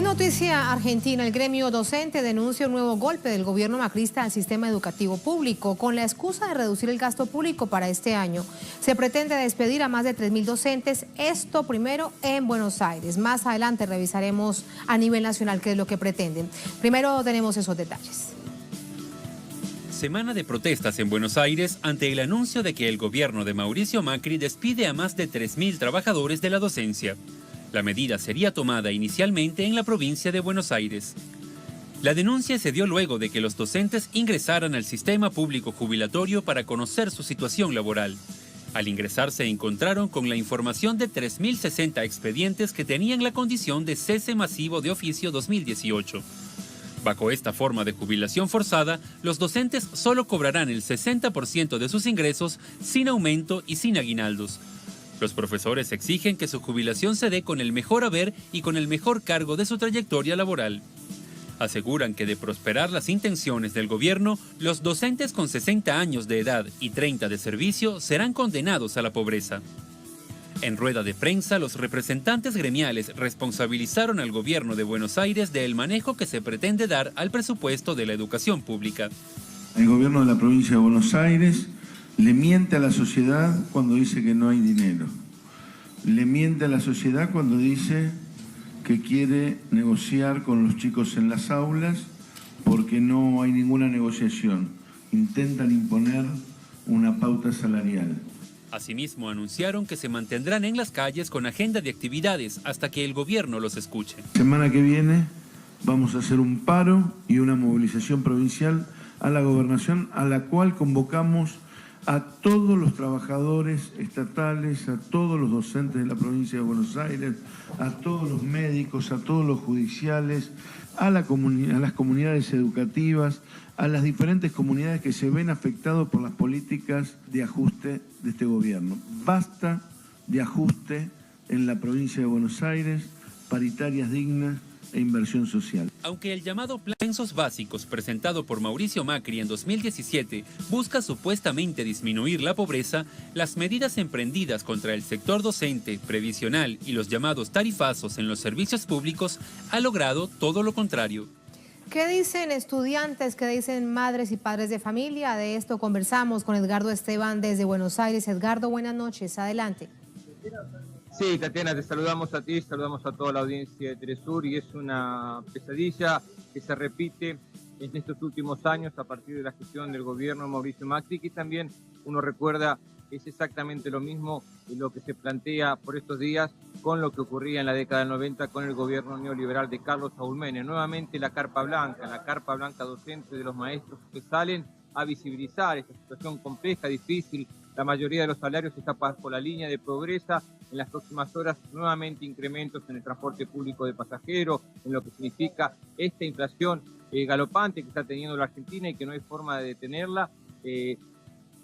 En noticia argentina, el gremio docente denuncia un nuevo golpe del gobierno macrista al sistema educativo público. Con la excusa de reducir el gasto público para este año, se pretende despedir a más de 3.000 docentes, esto primero en Buenos Aires. Más adelante revisaremos a nivel nacional qué es lo que pretenden. Primero tenemos esos detalles. Semana de protestas en Buenos Aires ante el anuncio de que el gobierno de Mauricio Macri despide a más de 3.000 trabajadores de la docencia. La medida sería tomada inicialmente en la provincia de Buenos Aires. La denuncia se dio luego de que los docentes ingresaran al sistema público jubilatorio para conocer su situación laboral. Al ingresar se encontraron con la información de 3.060 expedientes que tenían la condición de cese masivo de oficio 2018. Bajo esta forma de jubilación forzada, los docentes solo cobrarán el 60% de sus ingresos sin aumento y sin aguinaldos. Los profesores exigen que su jubilación se dé con el mejor haber y con el mejor cargo de su trayectoria laboral. Aseguran que de prosperar las intenciones del gobierno, los docentes con 60 años de edad y 30 de servicio serán condenados a la pobreza. En rueda de prensa, los representantes gremiales responsabilizaron al gobierno de Buenos Aires del manejo que se pretende dar al presupuesto de la educación pública. El gobierno de la provincia de Buenos Aires le miente a la sociedad cuando dice que no hay dinero. Le miente a la sociedad cuando dice que quiere negociar con los chicos en las aulas porque no hay ninguna negociación. Intentan imponer una pauta salarial. Asimismo, anunciaron que se mantendrán en las calles con agenda de actividades hasta que el gobierno los escuche. Semana que viene vamos a hacer un paro y una movilización provincial a la gobernación, a la cual convocamos a todos los trabajadores estatales, a todos los docentes de la provincia de Buenos Aires, a todos los médicos, a todos los judiciales, a las comunidades educativas, a las diferentes comunidades que se ven afectadas por las políticas de ajuste de este gobierno. Basta de ajuste en la provincia de Buenos Aires, paritarias dignas e inversión social. Aunque el llamado Plan Censos Básicos presentado por Mauricio Macri en 2017 busca supuestamente disminuir la pobreza, las medidas emprendidas contra el sector docente, previsional y los llamados tarifazos en los servicios públicos ha logrado todo lo contrario. ¿Qué dicen estudiantes, qué dicen madres y padres de familia? De esto conversamos con Edgardo Esteban desde Buenos Aires. Edgardo, buenas noches, adelante. Sí, Tatiana, te saludamos a ti, saludamos a toda la audiencia de Telesur y es una pesadilla que se repite en estos últimos años a partir de la gestión del gobierno de Mauricio Macri, que también uno recuerda es exactamente lo mismo y lo que se plantea por estos días con lo que ocurría en la década del 90 con el gobierno neoliberal de Carlos Saúl Menem. Nuevamente la carpa blanca docente de los maestros que salen a visibilizar esta situación compleja, difícil. La mayoría de los salarios está bajo la línea de pobreza. En las próximas horas, nuevamente incrementos en el transporte público de pasajeros, en lo que significa esta inflación galopante que está teniendo la Argentina y que no hay forma de detenerla.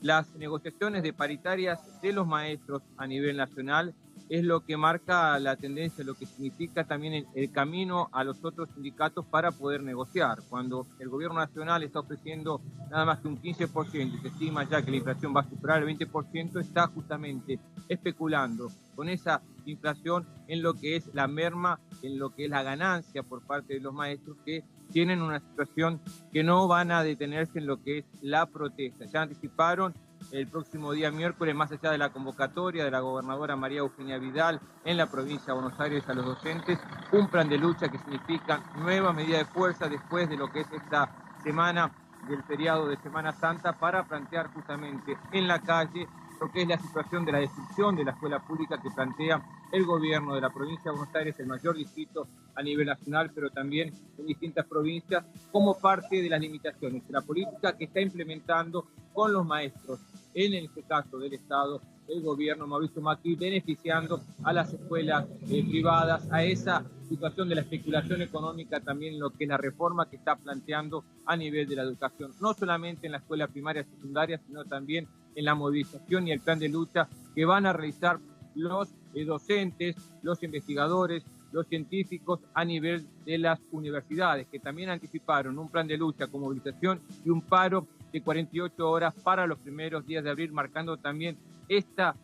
Las negociaciones de paritarias de los maestros a nivel nacional es lo que marca la tendencia, lo que significa también el camino a los otros sindicatos para poder negociar. Cuando el gobierno nacional está ofreciendo nada más que un 15% y se estima ya que la inflación va a superar el 20%, está justamente especulando con esa inflación en lo que es la merma, en lo que es la ganancia por parte de los maestros que tienen una situación que no van a detenerse en lo que es la protesta. Ya anticiparon el próximo día miércoles, más allá de la convocatoria de la gobernadora María Eugenia Vidal en la provincia de Buenos Aires a los docentes, un plan de lucha que significa nueva medida de fuerza después de lo que es esta semana del feriado de Semana Santa para plantear justamente en la calle lo que es la situación de la destrucción de la escuela pública que plantea el gobierno de la provincia de Buenos Aires, el mayor distrito a nivel nacional, pero también en distintas provincias, como parte de las limitaciones de la política que está implementando con los maestros, en este caso del Estado, el gobierno Mauricio Macri, beneficiando a las escuelas privadas, a esa situación de la especulación económica, también lo que es la reforma que está planteando a nivel de la educación, no solamente en la escuela primaria y secundaria, sino también en la movilización y el plan de lucha que van a realizar los docentes, los investigadores, los científicos a nivel de las universidades, que también anticiparon un plan de lucha con movilización y un paro de 48 horas para los primeros días de abril, marcando también esta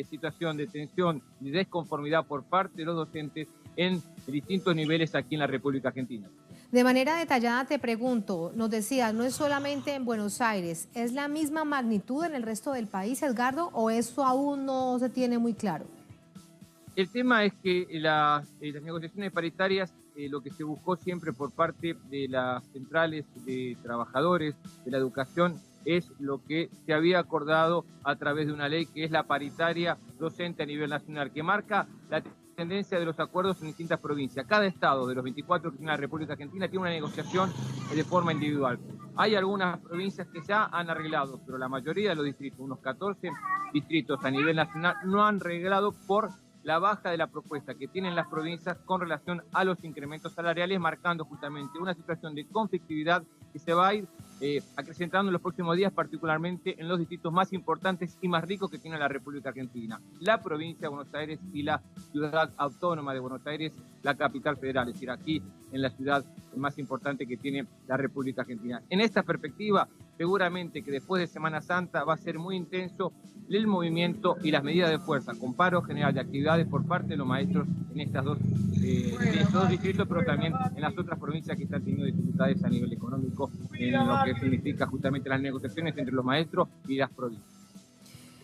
situación de tensión y desconformidad por parte de los docentes en distintos niveles aquí en la República Argentina. De manera detallada te pregunto, nos decías, no es solamente en Buenos Aires, ¿es la misma magnitud en el resto del país, Edgardo, o eso aún no se tiene muy claro? El tema es que las negociaciones paritarias, lo que se buscó siempre por parte de las centrales de trabajadores de la educación es lo que se había acordado a través de una ley que es la paritaria docente a nivel nacional, que marca la tendencia de los acuerdos en distintas provincias. Cada estado de los 24 que tiene la República Argentina tiene una negociación de forma individual. Hay algunas provincias que ya han arreglado, pero la mayoría de los distritos, unos 14 distritos a nivel nacional, no han arreglado por la baja de la propuesta que tienen las provincias con relación a los incrementos salariales, marcando justamente una situación de conflictividad que se va a ir acrecentando en los próximos días, particularmente en los distritos más importantes y más ricos que tiene la República Argentina, la provincia de Buenos Aires y la ciudad autónoma de Buenos Aires, la capital federal, es decir, aquí en la ciudad más importante que tiene la República Argentina. En esta perspectiva, seguramente que después de Semana Santa va a ser muy intenso el movimiento y las medidas de fuerza, con paro general de actividades por parte de los maestros en estos dos distritos, pero también en las otras provincias que están teniendo dificultades a nivel económico, en lo que significa justamente las negociaciones entre los maestros y las provincias.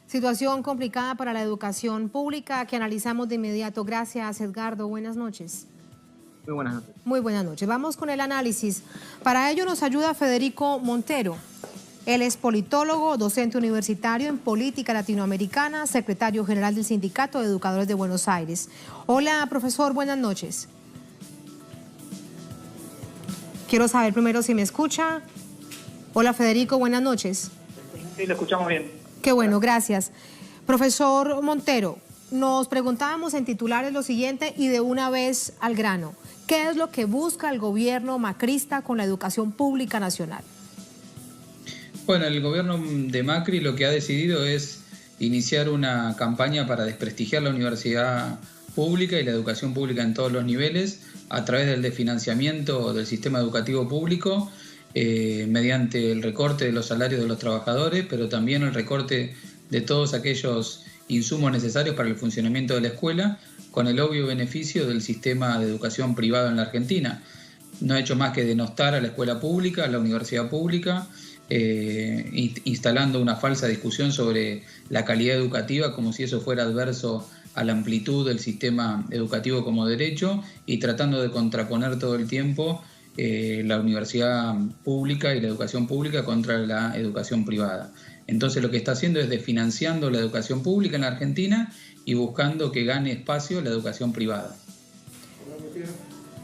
Situación complicada para la educación pública que analizamos de inmediato. Gracias, Edgardo. Buenas noches. Muy buenas noches. Muy buenas noches. Vamos con el análisis. Para ello nos ayuda Federico Montero. Él es politólogo, docente universitario en política latinoamericana, secretario general del Sindicato de Educadores de Buenos Aires. Hola, profesor, buenas noches. Quiero saber primero si me escucha. Hola, Federico, buenas noches. Sí, lo escuchamos bien. Qué bueno, gracias. Profesor Montero, nos preguntábamos en titulares lo siguiente y de una vez al grano. ¿Qué es lo que busca el gobierno macrista con la educación pública nacional? Bueno, el gobierno de Macri lo que ha decidido es iniciar una campaña para desprestigiar la universidad pública y la educación pública en todos los niveles a través del desfinanciamiento del sistema educativo público, mediante el recorte de los salarios de los trabajadores, pero también el recorte de todos aquellos insumos necesarios para el funcionamiento de la escuela, con el obvio beneficio del sistema de educación privado en la Argentina. No ha hecho más que denostar a la escuela pública, a la universidad pública, instalando una falsa discusión sobre la calidad educativa como si eso fuera adverso a la amplitud del sistema educativo como derecho y tratando de contraponer todo el tiempo la universidad pública y la educación pública contra la educación privada. Entonces lo que está haciendo es desfinanciando la educación pública en la Argentina y buscando que gane espacio la educación privada.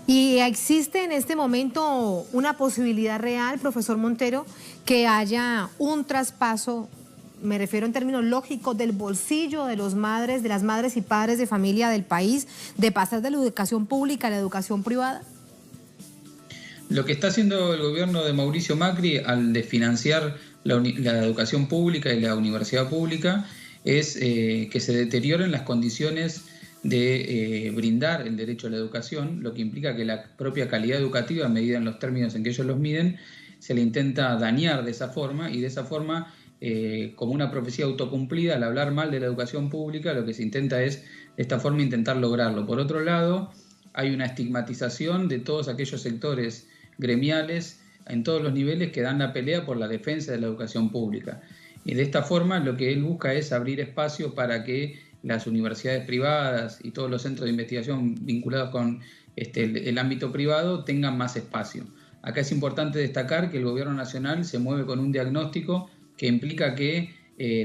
¿Y existe en este momento una posibilidad real, profesor Montero, que haya un traspaso, me refiero en términos lógicos, del bolsillo de las madres y padres de familia del país, de pasar de la educación pública a la educación privada? Lo que está haciendo el gobierno de Mauricio Macri al desfinanciar la educación pública y la universidad pública es que se deterioren las condiciones de brindar el derecho a la educación, lo que implica que la propia calidad educativa, medida en los términos en que ellos los miden, se le intenta dañar de esa forma y de esa forma, como una profecía autocumplida, al hablar mal de la educación pública, lo que se intenta es de esta forma intentar lograrlo. Por otro lado, hay una estigmatización de todos aquellos sectores gremiales en todos los niveles que dan la pelea por la defensa de la educación pública. Y de esta forma lo que él busca es abrir espacio para que las universidades privadas y todos los centros de investigación vinculados con el ámbito privado tengan más espacio. Acá es importante destacar que el gobierno nacional se mueve con un diagnóstico que implica que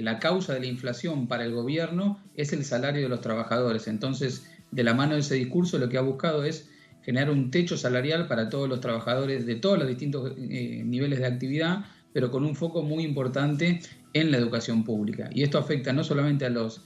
la causa de la inflación para el gobierno es el salario de los trabajadores. Entonces, de la mano de ese discurso, lo que ha buscado es generar un techo salarial para todos los trabajadores de todos los distintos niveles de actividad, pero con un foco muy importante en la educación pública. Y esto afecta no solamente a los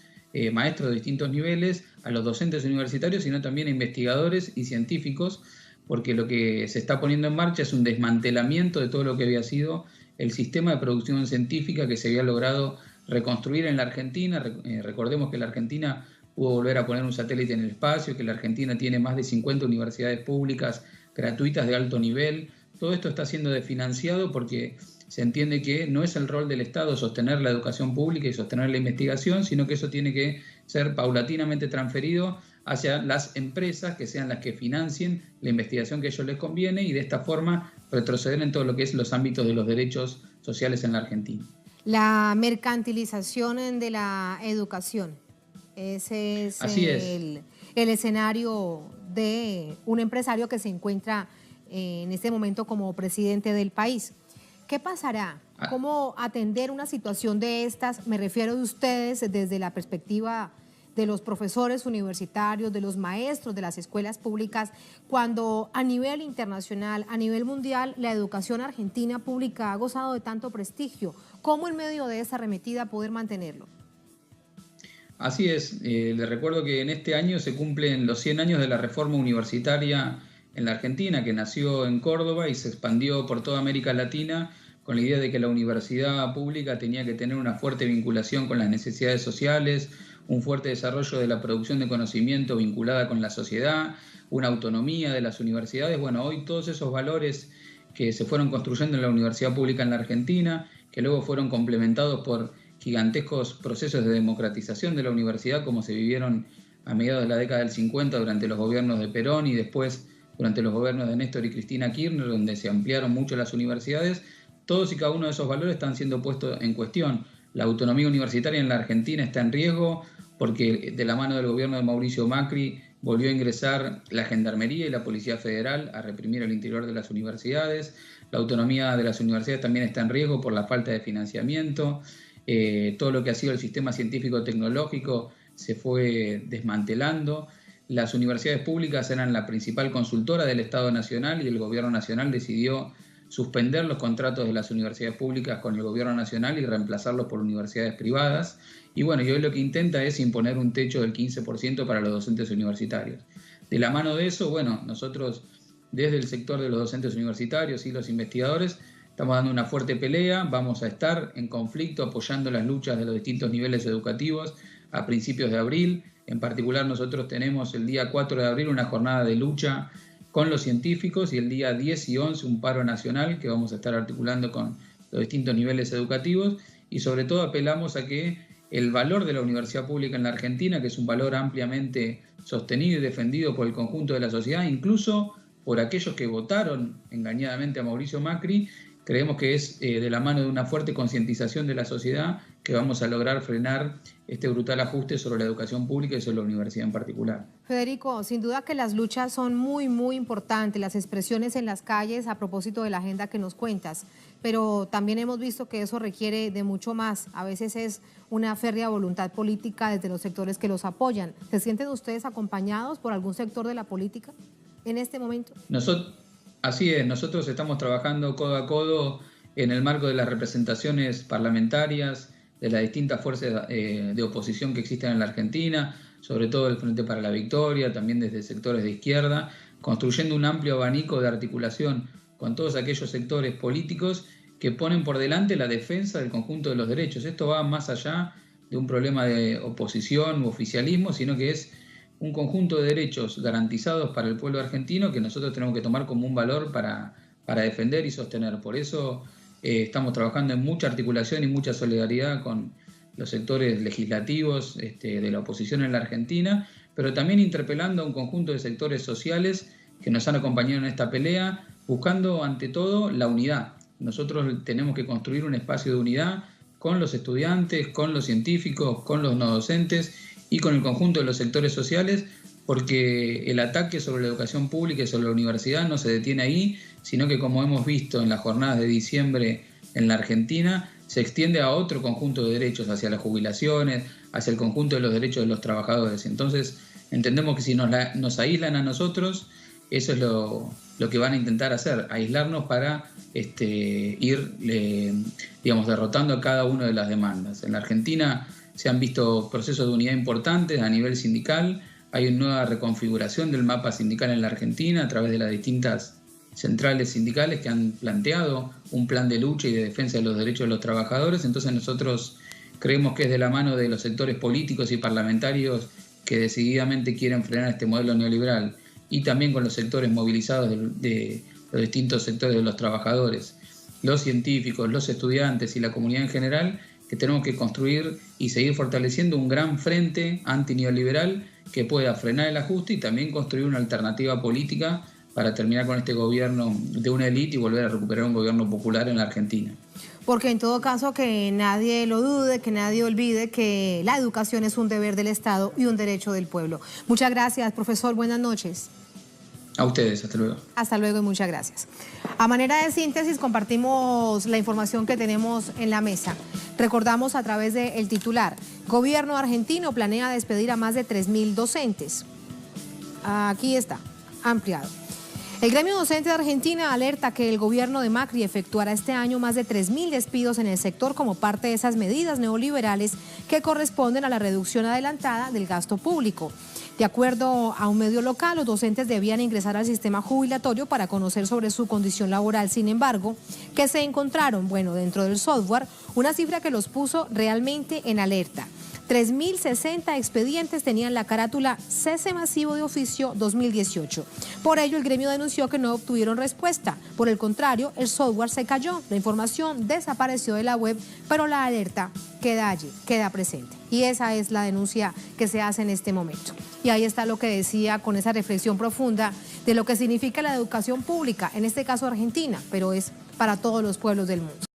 maestros de distintos niveles, a los docentes universitarios, sino también a investigadores y científicos, porque lo que se está poniendo en marcha es un desmantelamiento de todo lo que había sido el sistema de producción científica que se había logrado reconstruir en la Argentina. Recordemos que la Argentina pudo volver a poner un satélite en el espacio, que la Argentina tiene más de 50 universidades públicas gratuitas de alto nivel. Todo esto está siendo desfinanciado porque se entiende que no es el rol del Estado sostener la educación pública y sostener la investigación, sino que eso tiene que ser paulatinamente transferido hacia las empresas que sean las que financien la investigación que a ellos les conviene y de esta forma retroceder en todo lo que es los ámbitos de los derechos sociales en la Argentina. La mercantilización de la educación, ese es el escenario de un empresario que se encuentra en este momento como presidente del país. ¿Qué pasará? ¿Cómo atender una situación de estas? Me refiero a ustedes desde la perspectiva de los profesores universitarios, de los maestros de las escuelas públicas, cuando a nivel internacional, a nivel mundial, la educación argentina pública ha gozado de tanto prestigio. ¿Cómo en medio de esa arremetida poder mantenerlo? Así es. Le recuerdo que en este año se cumplen los 100 años de la reforma universitaria en la Argentina, que nació en Córdoba y se expandió por toda América Latina con la idea de que la universidad pública tenía que tener una fuerte vinculación con las necesidades sociales, un fuerte desarrollo de la producción de conocimiento vinculada con la sociedad, una autonomía de las universidades. Bueno, hoy todos esos valores que se fueron construyendo en la universidad pública en la Argentina, que luego fueron complementados por gigantescos procesos de democratización de la universidad, como se vivieron a mediados de la década del 50 durante los gobiernos de Perón y después durante los gobiernos de Néstor y Cristina Kirchner, donde se ampliaron mucho las universidades. Todos y cada uno de esos valores están siendo puestos en cuestión. La autonomía universitaria en la Argentina está en riesgo porque de la mano del gobierno de Mauricio Macri volvió a ingresar la Gendarmería y la Policía Federal a reprimir el interior de las universidades. La autonomía de las universidades también está en riesgo por la falta de financiamiento. Todo lo que ha sido el sistema científico-tecnológico se fue desmantelando. Las universidades públicas eran la principal consultora del Estado Nacional y el Gobierno Nacional decidió suspender los contratos de las universidades públicas con el Gobierno Nacional y reemplazarlos por universidades privadas. Y bueno, y hoy lo que intenta es imponer un techo del 15% para los docentes universitarios. De la mano de eso, bueno, nosotros desde el sector de los docentes universitarios y los investigadores estamos dando una fuerte pelea, vamos a estar en conflicto apoyando las luchas de los distintos niveles educativos a principios de abril. En particular nosotros tenemos el día 4 de abril una jornada de lucha con los científicos y el día 10 y 11 un paro nacional que vamos a estar articulando con los distintos niveles educativos y sobre todo apelamos a que el valor de la universidad pública en la Argentina, que es un valor ampliamente sostenido y defendido por el conjunto de la sociedad, incluso por aquellos que votaron engañadamente a Mauricio Macri, creemos que es de la mano de una fuerte concientización de la sociedad que vamos a lograr frenar este brutal ajuste sobre la educación pública y sobre la universidad en particular. Federico, sin duda que las luchas son muy, muy importantes, las expresiones en las calles a propósito de la agenda que nos cuentas, pero también hemos visto que eso requiere de mucho más. A veces es una férrea voluntad política desde los sectores que los apoyan. ¿Se sienten ustedes acompañados por algún sector de la política en este momento? Así es, nosotros estamos trabajando codo a codo en el marco de las representaciones parlamentarias de las distintas fuerzas de oposición que existen en la Argentina, sobre todo el Frente para la Victoria, también desde sectores de izquierda, construyendo un amplio abanico de articulación con todos aquellos sectores políticos que ponen por delante la defensa del conjunto de los derechos. Esto va más allá de un problema de oposición u oficialismo, sino que es un conjunto de derechos garantizados para el pueblo argentino que nosotros tenemos que tomar como un valor para defender y sostener. Por eso estamos trabajando en mucha articulación y mucha solidaridad con los sectores legislativos de la oposición en la Argentina, pero también interpelando a un conjunto de sectores sociales que nos han acompañado en esta pelea, buscando ante todo la unidad. Nosotros tenemos que construir un espacio de unidad con los estudiantes, con los científicos, con los no docentes y con el conjunto de los sectores sociales, porque el ataque sobre la educación pública y sobre la universidad no se detiene ahí, sino que como hemos visto en las jornadas de diciembre en la Argentina, se extiende a otro conjunto de derechos, hacia las jubilaciones, hacia el conjunto de los derechos de los trabajadores. Entonces, entendemos que si nos aíslan a nosotros, eso es lo que van a intentar hacer, aislarnos para ir derrotando a cada una de las demandas. En la Argentina se han visto procesos de unidad importantes a nivel sindical, hay una nueva reconfiguración del mapa sindical en la Argentina a través de las distintas centrales sindicales que han planteado un plan de lucha y de defensa de los derechos de los trabajadores. Entonces nosotros creemos que es de la mano de los sectores políticos y parlamentarios que decididamente quieren frenar este modelo neoliberal y también con los sectores movilizados de los distintos sectores de los trabajadores, los científicos, los estudiantes y la comunidad en general, que tenemos que construir y seguir fortaleciendo un gran frente antineoliberal que pueda frenar el ajuste y también construir una alternativa política para terminar con este gobierno de una élite y volver a recuperar un gobierno popular en la Argentina. Porque en todo caso que nadie lo dude, que nadie olvide que la educación es un deber del Estado y un derecho del pueblo. Muchas gracias, profesor. Buenas noches. A ustedes, hasta luego. Hasta luego y muchas gracias. A manera de síntesis, compartimos la información que tenemos en la mesa. Recordamos a través del titular: Gobierno argentino planea despedir a más de 3.000 docentes. Aquí está, ampliado. El gremio docente de Argentina alerta que el gobierno de Macri efectuará este año más de 3.000 despidos en el sector como parte de esas medidas neoliberales que corresponden a la reducción adelantada del gasto público. De acuerdo a un medio local, los docentes debían ingresar al sistema jubilatorio para conocer sobre su condición laboral. Sin embargo, ¿qué se encontraron? Bueno, dentro del software, una cifra que los puso realmente en alerta. 3.060 expedientes tenían la carátula Cese Masivo de Oficio 2018. Por ello, el gremio denunció que no obtuvieron respuesta. Por el contrario, el software se cayó, la información desapareció de la web, pero la alerta queda allí, queda presente. Y esa es la denuncia que se hace en este momento. Y ahí está lo que decía con esa reflexión profunda de lo que significa la educación pública, en este caso Argentina, pero es para todos los pueblos del mundo.